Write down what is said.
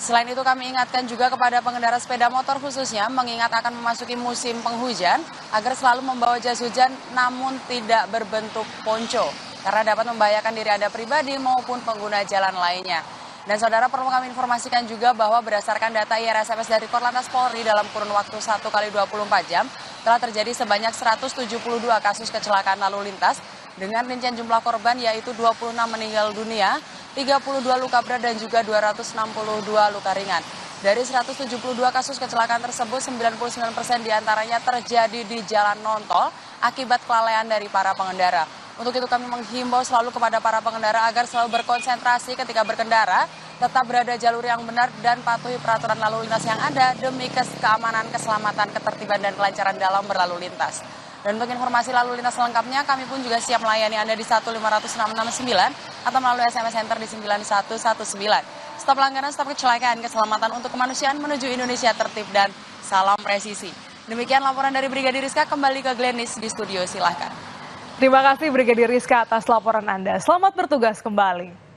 Selain itu kami ingatkan juga kepada pengendara sepeda motor khususnya mengingat akan memasuki musim penghujan agar selalu membawa jas hujan namun tidak berbentuk ponco karena dapat membahayakan diri Anda pribadi maupun pengguna jalan lainnya. Dan saudara, perlu kami informasikan juga bahwa berdasarkan data IRSMS dari Korlantas Polri dalam kurun waktu 1 kali 24 jam telah terjadi sebanyak 172 kasus kecelakaan lalu lintas dengan rincian jumlah korban yaitu 26 meninggal dunia, 32 luka berat dan juga 262 luka ringan. Dari 172 kasus kecelakaan tersebut, 99% diantaranya terjadi di jalan non-tol akibat kelalaian dari para pengendara. Untuk itu kami menghimbau selalu kepada para pengendara agar selalu berkonsentrasi ketika berkendara, tetap berada jalur yang benar dan patuhi peraturan lalu lintas yang ada demi keamanan, keselamatan, ketertiban dan kelancaran dalam berlalu lintas. Dan untuk informasi lalu lintas selengkapnya, kami pun juga siap melayani Anda di 1506669 atau melalui SMS Center di 9119. Stop pelanggaran, stop kecelakaan, keselamatan untuk kemanusiaan menuju Indonesia tertib dan salam presisi. Demikian laporan dari Brigadir Rizka, kembali ke Glenis di studio, silahkan. Terima kasih Brigadir Rizka atas laporan Anda. Selamat bertugas kembali.